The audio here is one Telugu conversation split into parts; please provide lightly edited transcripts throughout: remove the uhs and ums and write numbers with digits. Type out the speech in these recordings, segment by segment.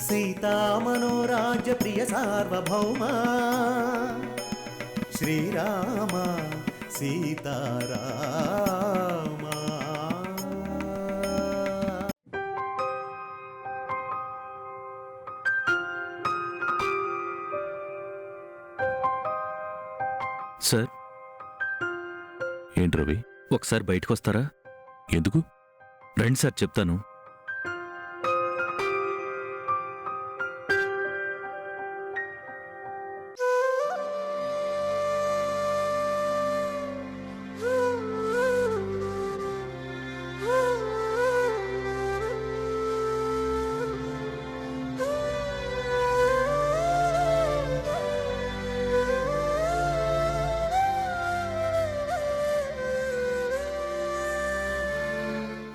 సీతామనోరాజ్య ప్రియ సార్వభౌమ శ్రీరామ సీతారామ. సార్, ఏంటి రవి? ఒకసారి బయటకు వస్తారా? ఎందుకు? రండి సార్, చెప్తాను.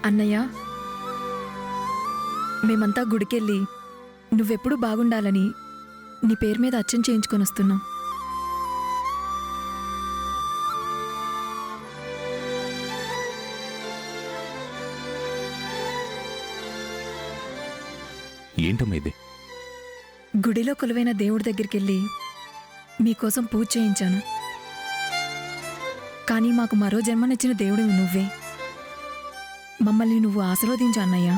అన్నయ్య, మేమంతా గుడికెళ్ళి నువ్వెప్పుడు బాగుండాలని నీ పేరు మీద అర్చన చేయించుకొని వస్తున్నాం. ఏంటమ్మా ఇది? గుడిలో కొలువైన దేవుడి దగ్గరికెళ్ళి మీకోసం పూజ చేయించాను. కానీ మాకు మరో జన్మనిచ్చిన దేవుడు నువ్వే. మమ్మల్ని నువ్వు ఆశీర్వదించు అన్నయ్య.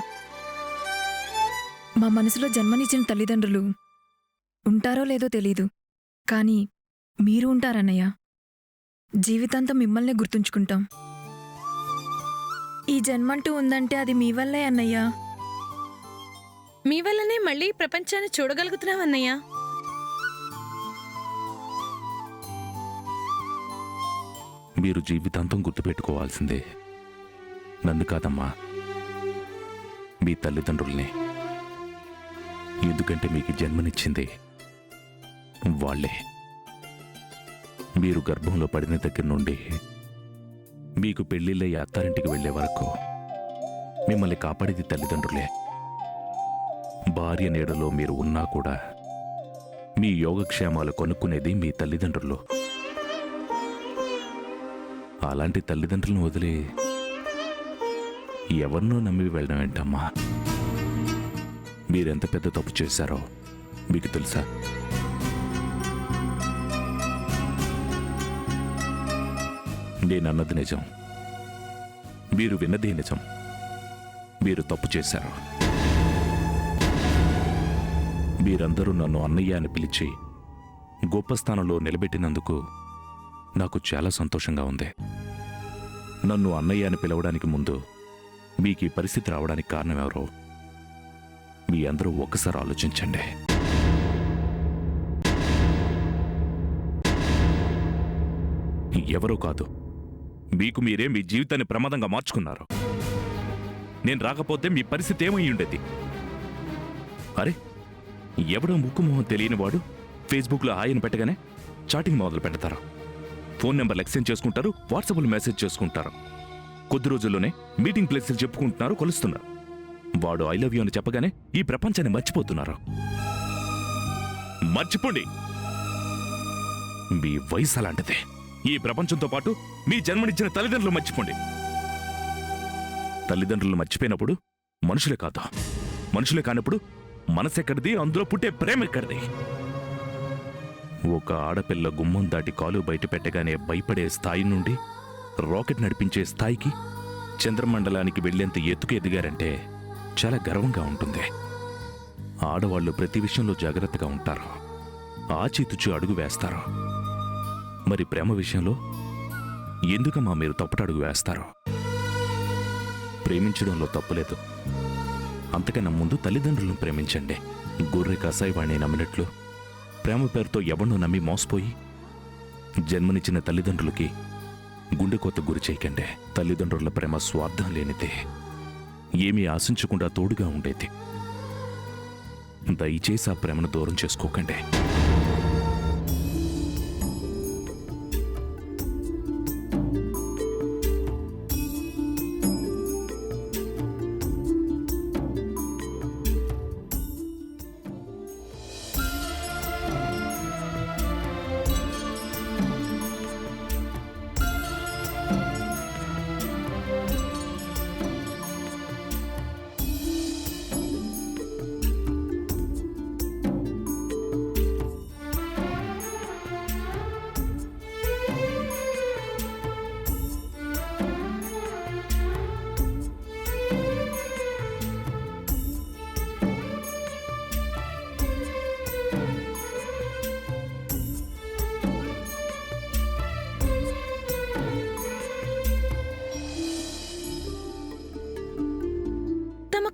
మా మనసులో జన్మనిచ్చిన తల్లిదండ్రులు ఉంటారో లేదో తెలీదు, కానీ మీరు ఉంటారన్నయ్య. జీవితాంతం మిమ్మల్నే గుర్తుంచుకుంటాం. ఈ జన్మంటూ ఉందంటే అది మీ వల్లే అన్నయ్య. మీ వల్లనే మళ్ళీ ప్రపంచాన్ని చూడగలుగుతున్నాం అన్నయ్య. మీరు జీవితాంతం గుర్తుపెట్టుకోవాల్సిందే నన్ను కాదమ్మా, మీ తల్లిదండ్రుల్ని. ఎందుకంటే మీకు జన్మనిచ్చింది వాళ్ళే. మీరు గర్భంలో పడిన దగ్గర నుండి మీకు పెళ్లిళ్ళయ్యే అత్తారింటికి వెళ్లే వరకు మిమ్మల్ని కాపాడేది తల్లిదండ్రులే. భార్య నీడలో మీరు ఉన్నా కూడా మీ యోగక్షేమాలు కొనుక్కునేది మీ తల్లిదండ్రులు. అలాంటి తల్లిదండ్రులను వదిలి ఎవరినో నమ్మి వెళ్ళడం ఏంటమ్మా? మీరెంత పెద్ద తప్పు చేశారో మీకు తెలుసా? నేనన్నది నిజం, మీరు విన్నదే నిజం. మీరు తప్పు చేశారు. మీరందరూ నన్ను అన్నయ్య అని పిలిచి గొప్ప స్థానంలో నిలబెట్టినందుకు నాకు చాలా సంతోషంగా ఉంది. నన్ను అన్నయ్య అని పిలవడానికి ముందు మీకు ఈ పరిస్థితి రావడానికి కారణం ఎవరో మీ అందరూ ఒక్కసారి ఆలోచించండి. ఎవరో కాదు, మీకు మీరే మీ జీవితాన్ని ప్రమాదంగా మార్చుకున్నారు. నేను రాకపోతే మీ పరిస్థితి ఏమై ఉండేది? అరే, ఎవడో ముక్కుమొహం తెలియనివాడు ఫేస్బుక్లో ఆయన పెట్టగానే చాటింగ్ మొదలు పెడతారు. ఫోన్ నెంబర్లు ఎక్స్చేంజ్ చేసుకుంటారు, వాట్సాప్లో మెసేజ్ చేసుకుంటారు. కొద్ది రోజుల్లోనే మీటింగ్ ప్లేసులు చెప్పుకుంటున్నారు, కొలుస్తున్నారు. వాడు ఐ లవ్ యూ అని చెప్పగానే ఈ ప్రపంచాన్ని మర్చిపోతున్నారు. మర్చిపోండి, మీ వయసు అలాంటిదే. ఈ ప్రపంచంతో పాటు మీ జన్మనిచ్చిన తల్లిదండ్రులు మర్చిపోండి. తల్లిదండ్రులు మర్చిపోయినప్పుడు మనుషులే కాదు, మనుషులే కానప్పుడు మనసెక్కడిది, అందులో పుట్టే ప్రేమ ఎక్కడిది? ఒక ఆడపిల్ల గుమ్మం దాటి కాలు బయట పెట్టగానే భయపడే స్థాయి నుండి రాకెట్ నడిపించే స్థాయికి, చంద్రమండలానికి వెళ్లేంత ఎత్తుకు ఎదిగారంటే చాలా గర్వంగా ఉంటుంది. ఆడవాళ్లు ప్రతి విషయంలో జాగ్రత్తగా ఉంటారు, ఆచితూచి అడుగు వేస్తారు. మరి ప్రేమ విషయంలో ఎందుకమ్మా మీరు తప్పటడుగు వేస్తారు? ప్రేమించడంలో తప్పులేదు. అంతకన్నా ముందు తల్లిదండ్రులను ప్రేమించండి. గొర్రె కసాయివాణ్ణి నమ్మినట్లు ప్రేమ పేరుతో ఎవరినో నమ్మి మోసపోయి జన్మనిచ్చిన తల్లిదండ్రులకి గుండెకోత గురి చేయకండి. తల్లిదండ్రుల ప్రేమ స్వార్థం లేనిదే, ఏమీ ఆశించకుండా తోడుగా ఉండేది. దయచేసి ఆ ప్రేమను దూరం చేసుకోకండి.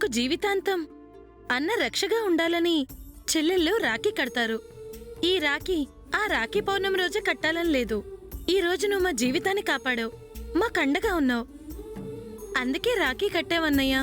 అమ్మకు జీవితాంతం అన్న రక్షగా ఉండాలని చెల్లెళ్ళు రాఖీ కడతారు. ఈ రాఖీ ఆ రాఖీ పౌర్ణమి రోజే కట్టాలని లేదు. ఈ రోజు నువ్వు మా జీవితాన్ని కాపాడావు, మాకండగా ఉన్నావు, అందుకే రాఖీ కట్టావన్నయ్యా.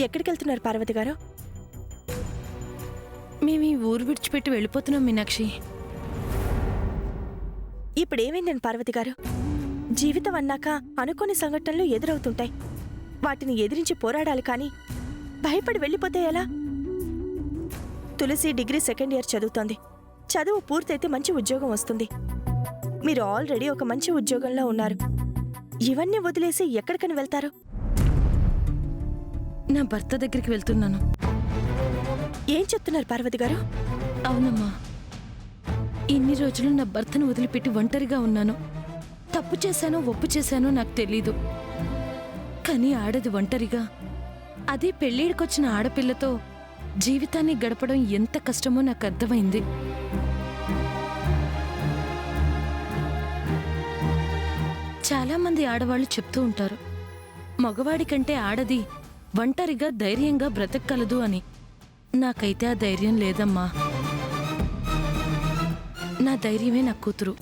ఎక్కడికి వెళ్తున్నారు పార్వతి గారు? మేము ఈ ఊరు విడిచిపెట్టి వెళ్ళిపోతున్నాం మీనాక్షి. ఇప్పుడు ఏమైందండి పార్వతి గారు? జీవితం అన్నాక అనుకోని సంఘటనలు ఎదురవుతుంటాయి. వాటిని ఎదిరించి పోరాడాలి కానీ భయపడి వెళ్ళిపోతే ఎలా? తులసి డిగ్రీ సెకండ్ ఇయర్ చదువుతోంది. చదువు పూర్తయితే మంచి ఉద్యోగం వస్తుంది. మీరు ఆల్రెడీ ఒక మంచి ఉద్యోగంలో ఉన్నారు. ఇవన్నీ వదిలేసి ఎక్కడికని వెళ్తారు? నా భర్త దగ్గరికి వెళ్తున్నాను. ఏం చెప్తున్నారు పార్వతి గారు? అవునమ్మా, ఇన్ని రోజులు నా భర్తను వదిలిపెట్టి ఒంటరిగా ఉన్నాను. తప్పు చేశానో ఒప్పు చేశానో నాకు తెలీదు. కానీ ఆడది ఒంటరిగా, అదే పెళ్ళిడికొచ్చిన ఆడపిల్లతో జీవితాన్ని గడపడం ఎంత కష్టమో నాకు అర్థమైంది. చాలామంది ఆడవాళ్లు చెప్తూ ఉంటారు, మగవాడి కంటే ఆడది ఒంటరిగా ధైర్యంగా బ్రతకగలదు అని. నాకైతే ఆ ధైర్యం లేదమ్మా. నా ధైర్యమే నా కూతురు.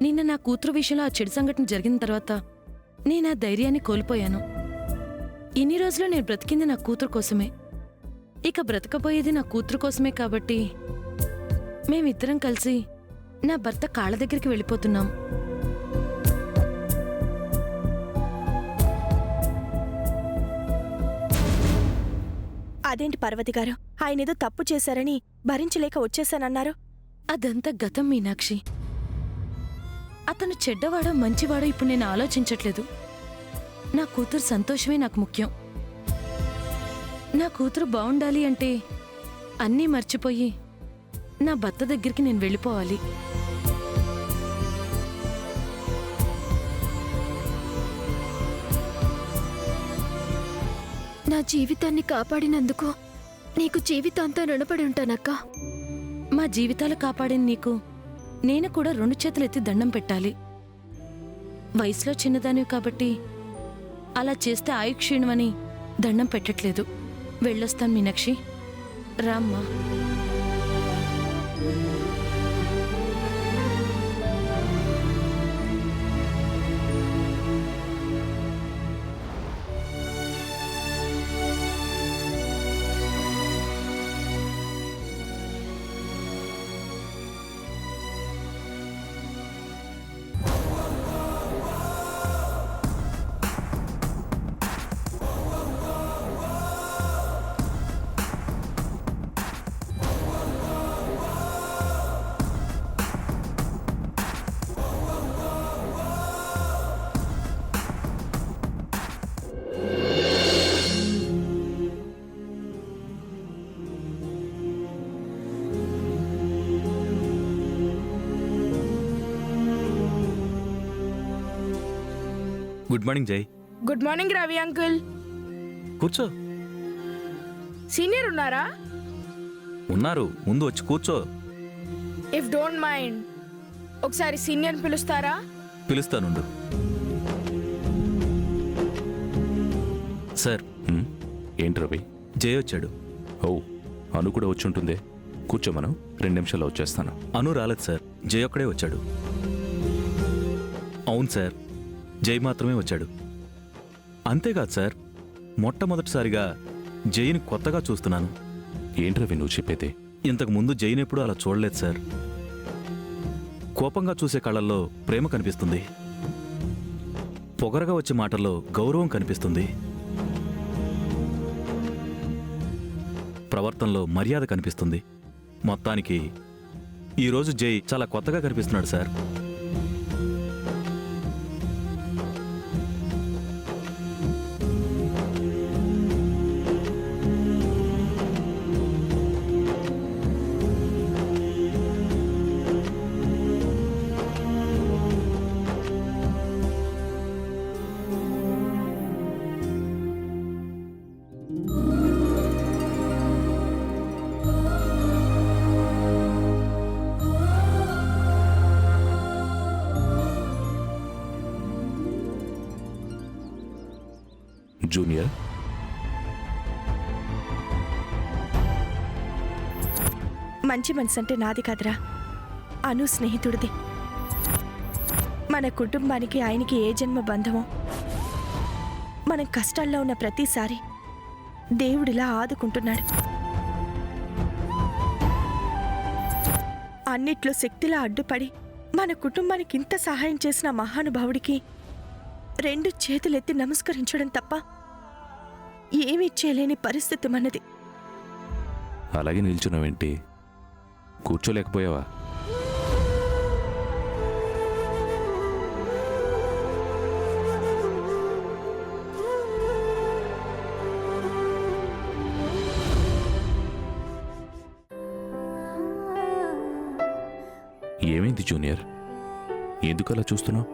నిన్న నా కూతురు విషయంలో ఆ చెడు సంఘటన జరిగిన తర్వాత నేను ఆ ధైర్యాన్ని కోల్పోయాను. ఇన్ని రోజులు నేను బ్రతికింది నా కూతురు కోసమే, ఇక బ్రతకపోయేది నా కూతురు కోసమే. కాబట్టి మేమిద్దరం కలిసి నా భర్త కాళ్ళ దగ్గరికి వెళ్ళిపోతున్నాం. అదేంటి పార్వతి గారు, ఆయన ఏదో తప్పు చేశారని భరించలేక వచ్చేసానన్నారు? అదంతా గతం మీనాక్షి. అతను చెడ్డవాడో మంచివాడో ఇప్పుడు నేను ఆలోచించట్లేదు. నా కూతురు సంతోషమే నాకు ముఖ్యం. నా కూతురు బావుండాలి అంటే అన్నీ మర్చిపోయి నా భర్త దగ్గరికి నేను వెళ్ళిపోవాలి. నా జీవితాన్ని కాపాడినందుకు నీకు జీవితాంతం రుణపడి ఉంటానక్కా. మా జీవితాలు కాపాడిన నీకు నేను కూడా 2 చేతులెత్తి దండం పెట్టాలి. వయసులో చిన్నదానివి కాబట్టి అలా చేస్తే ఆయుక్షీణమని దండం పెట్టట్లేదు. వెళ్ళొస్తాను మీనాక్షి, రామ్మా. గుడ్ మార్నింగ్ జై. Good morning Ravi uncle. కూర్చో. సీనియర్ ఉన్నారా? ఉన్నారు, ముందు వచ్చి కూర్చో. ఇఫ్ డోంట్ మైండ్ ఒకసారి సీనియర్ పిలుస్తారా? పిలుస్తానుండు. సార్, ఏంటి రవి? జై వచ్చాడు. ఓ, అను కూడా వచ్చి ఉంటుంది. కూర్చోమను, 2 నిమిషాల్లో వచ్చేస్తాను. అను రాలేదు సార్, జై ఒక్కడే వచ్చాడు. అవును సార్, జై మాత్రమే వచ్చాడు. అంతేకాదు సార్, మొట్టమొదటిసారిగా జైని కొత్తగా చూస్తున్నాను. ఏంటి రవి నువ్వు చెప్పేది? ఇంతకు ముందు జైని ఎప్పుడూ అలా చూడలేదు సార్. కోపంగా చూసే కళ్ళల్లో ప్రేమ కనిపిస్తుంది. పొగరగా వచ్చే మాటల్లో గౌరవం కనిపిస్తుంది. ప్రవర్తనలో మర్యాద కనిపిస్తుంది. మొత్తానికి ఈరోజు జై చాలా కొత్తగా కనిపిస్తున్నాడు సార్. జూనియర్, మంచి మనసు అంటే నాది కాదురా, అను స్నేహితుడిది. మన కుటుంబానికి ఆయనకి ఏ జన్మ బంధమో. మనం కష్టాల్లో ఉన్న ప్రతిసారి దేవుడిలా ఆదుకుంటున్నాడు. అన్నిట్లో శక్తిలా అడ్డుపడి మన కుటుంబానికి ఇంత సహాయం చేసిన మహానుభావుడికి 2 చేతులెత్తి నమస్కరించడం తప్ప ఏమీ చేయలేని పరిస్థితి మనది. అలాగే నిల్చున్నావేంటి? కూర్చోలేకపోయావా? ఏమైంది జూనియర్? ఎందుకు అలా చూస్తున్నావు?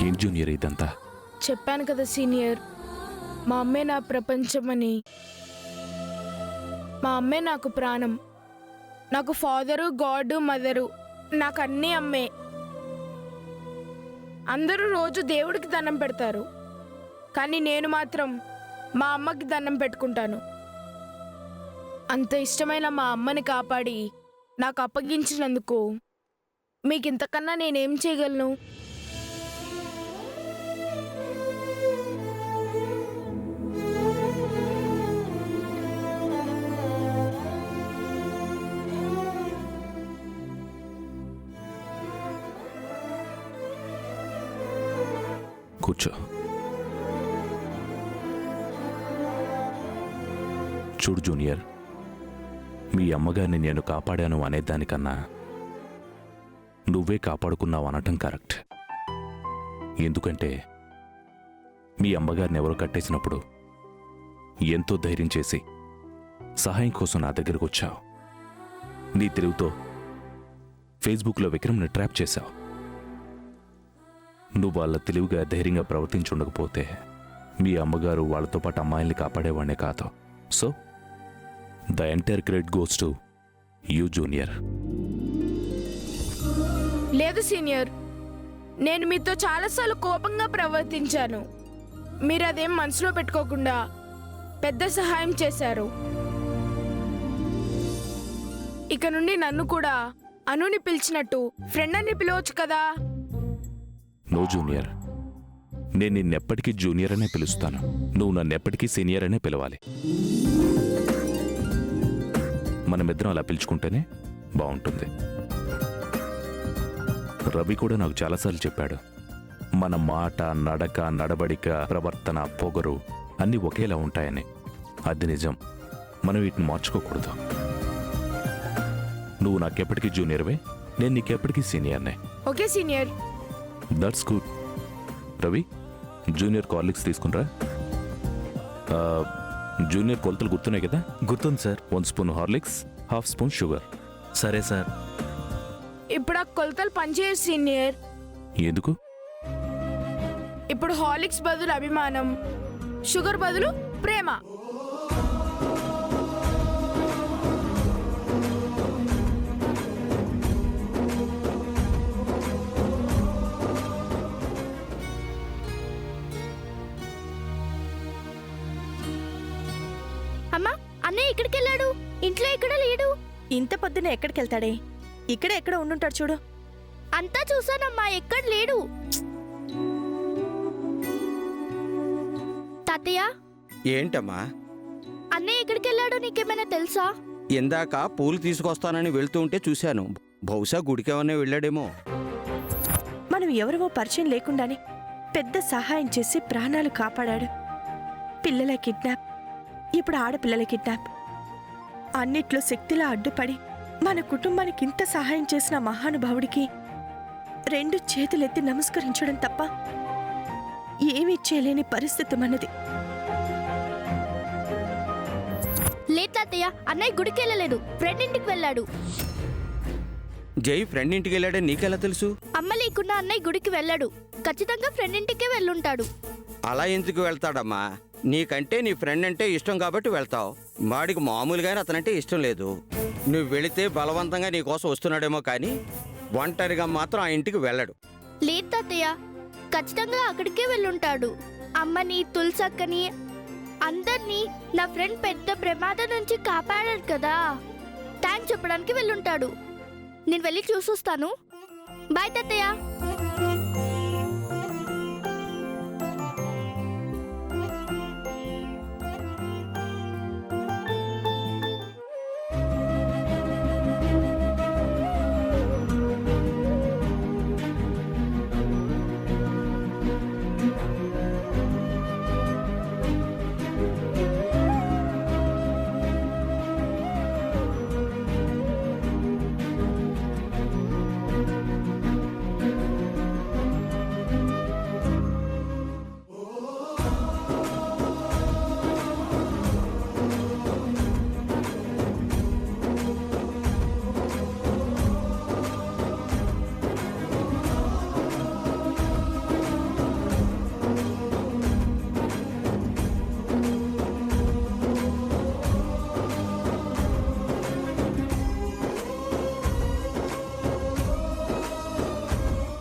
ఏం జూనియర్ ఇదంతా? చెప్పాను కదా సీనియర్, మా అమ్మే నా ప్రపంచమని. మా అమ్మే నాకు ప్రాణం. నాకు ఫాదరు, గాడ్, మదరు, నాకు అన్నీ అమ్మే. అందరూ రోజు దేవుడికి దండం పెడతారు, కానీ నేను మాత్రం మా అమ్మకి దండం పెట్టుకుంటాను. అంత ఇష్టమైన మా అమ్మని కాపాడి నాకు అప్పగించినందుకు మీకు ఇంతకన్నా నేనేం చేయగలను? కూర్చో. చూడు జూనియర్, మీ అమ్మగారిని నేను కాపాడాను అనేదానికన్నా నువ్వే కాపాడుకున్నావు అనటం కరెక్ట్. ఎందుకంటే మీ అమ్మగారిని ఎవరో కట్టేసినప్పుడు ఎంతో ధైర్యం చేసి సహాయం కోసం నా దగ్గరకు వచ్చావు. నీ తెలివితో ఫేస్బుక్లో విక్రమ్ని ట్రాప్ చేశావు. నువ్వు వాళ్ళ తెలివిగా ధైర్యంగా ప్రవర్తించుండకపోతే మీ అమ్మగారు వాళ్ళతో పాటు అమ్మాయిల్ని కాపాడేవాడినే కాదు. So the entire credit goes to you junior. లేదు సీనియర్, నేను మీతో చాలాసార్లు కోపంగా ప్రవర్తించాను. మీరు అదేం మనసులో పెట్టుకోకుండా పెద్ద సహాయం చేశారు. ఇక నుండి నన్ను కూడా అనుని పిలిచినట్టు ఫ్రెండ్ అని పిలవచ్చు కదా. నో జూనియర్, నేను నిన్నెప్పటికీ జూనియర్ అనే పిలుస్తాను. నువ్వు నన్నెప్పటికీ సీనియర్ అనే పిలవాలి. మనమిద్దరం అలా పిలుచుకుంటేనే బాగుంటుంది. రవి కూడా నాకు చాలాసార్లు చెప్పాడు, మన మాట, నడక, నడవడిక, ప్రవర్తన, పొగరు అన్నీ ఒకేలా ఉంటాయని. అది నిజం. మనం వీటిని మార్చుకోకూడదు. నువ్వు నాకెప్పటికీ జూనియర్వే, నేను నీకెప్పటికీ సీనియర్నే. Okay senior. That's good. Ravi, junior Horlicks తీసుకునిరా. జూనియర్ కొలతలు గుర్తున్నాయి కదా? గుర్తుంది sir. 1 spoon Horlicks, 1/2 spoon sugar. సరే సార్. ఇప్పుడు ఆ కొలతలు పనిచేయరు సీనియర్. ఎందుకు? ఇప్పుడు హార్లిక్స్ బదులు అభిమానం, షుగర్ బదులు ప్రేమ. అమ్మా, అన్నయ్య ఎక్కడికి వెళ్ళాడు? ఇంట్లో ఎక్కడ లేడు. ఇంత పొద్దున ఎక్కడికి వెళ్తాడే? ఇక్కడే ఎక్కడ ఉండుంటాడు చూడు. అంతా చూసానమ్మా, ఎక్కడ లేడు. తాతయ్య, ఏంటమ్మా? అన్నయ్య ఎక్కడికి వెళ్ళాడో నీకేమైనా తెలుసా? ఇందాక పూలు తీసుకొస్తానని వెళ్తూ ఉంటే చూశాను. బహుశా గుడికేమన్నా వెళ్ళాడేమో. మనం ఎవరివో పరిచయం లేకుండానే పెద్ద సహాయం చేసి ప్రాణాలు కాపాడాడు. పిల్లల కిడ్నాప్, ఇప్పుడు ఆడపిల్లల కిడ్నాప్. అన్నిట్లో శక్తిలా అడ్డుపడి మన కుటుంబానికి ఇంత సహాయం చేసిన మహానుభావుడికి 2 చేతులెత్తి నమస్కరించడం తప్ప ఏమీ చేయలేని పరిస్థితి మనది. లేదు తాతయ్య, అన్నయ్య గుడికి వెళ్ళలేదు, ఫ్రెండ్ ఇంటికి వెళ్ళాడు. జై ఫ్రెండ్ ఇంటికి వెళ్ళాడని నీకెలా తెలుసు? అమ్మ లేకుండా అన్నయ్య గుడికి వెళ్ళాడు. ఖచ్చితంగా ఫ్రెండ్ ఇంటికే వెళ్ళుంటాడు. అలా ఎందుకు వెళ్తాడమ్మా? నీకంటే నీ ఫ్రెండ్ అంటే ఇష్టం కాబట్టి వెళ్తావు. వాడికి మామూలుగానే అతనంటే ఇష్టం లేదు. నువ్వు వెళితే బలవంతంగా నీ కోసం వస్తున్నాడేమో కానీ ఒంటరిగా మాత్రం ఆ ఇంటికి వెళ్ళడు. లేదు తాతయ్య, ఖచ్చితంగా అక్కడికే వెళ్ళుంటాడు. అమ్మని, తులసక్కని, అందరినీ నా ఫ్రెండ్ పెద్ద ప్రమాదం నుంచి కాపాడాడు కదా, థ్యాంక్స్ చెప్పడానికి వెళ్ళుంటాడు. నేను వెళ్ళి చూసొస్తాను. బాయ్ తాతయ్య.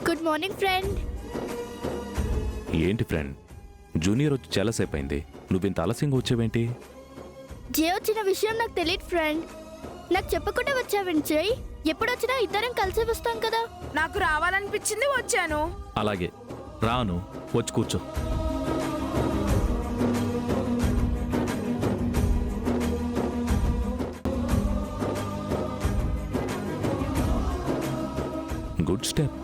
Good morning friend. ఏంటి ఫ్రెండ్, జూనియర్ వచ్చి చాలాసేపు అయింది. నువ్వింత ఆలస్యంగా వచ్చావేంటి? జే వచ్చిన విషయం నాకు తెలియదు ఫ్రెండ్. నాకు చెప్పకుండా వచ్చావేంటి జై? ఎప్పుడొచ్చినా ఇద్దరం కలిసి వస్తాం కదా. నాకు రావాలనిపించింది, వచ్చాను. అలాగే రాను, వచ్చి కూర్చో. Good step.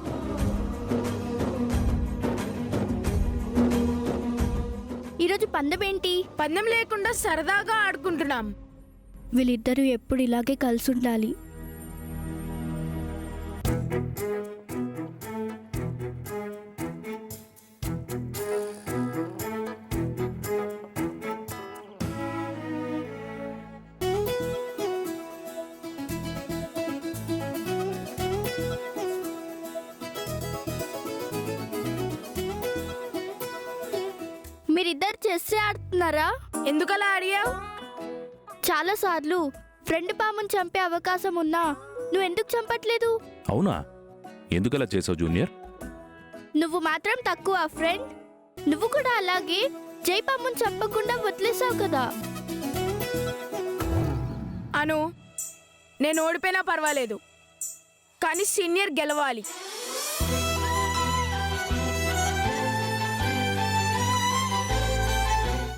ఈరోజు పందెం ఏంటి? పందెం లేకుండా సరదాగా ఆడుకుంటున్నాం. వీళ్ళిద్దరూ ఎప్పుడు ఇలాగే కలిసి ఉండాలి. మీరిద్దరు చెస్ ఆడుతున్నారా? ఎందుకలా అడిగావు? చాలాసార్లు ఫ్రెండ్ పాముని చంపే అవకాశం ఉన్నా నువ్వెందుకు చంపట్లేదు? అవునా? ఎందుకలా చేసావు జూనియర్? నువ్వు మాత్రం తక్కువ ఫ్రెండ్. నువ్వు కూడా అలాగే జై పాముని చంపకుండా వదిలేసావు కదా. అను, నేను ఓడిపోయినా పర్వాలేదు, కానీ సీనియర్ గెలవాలి.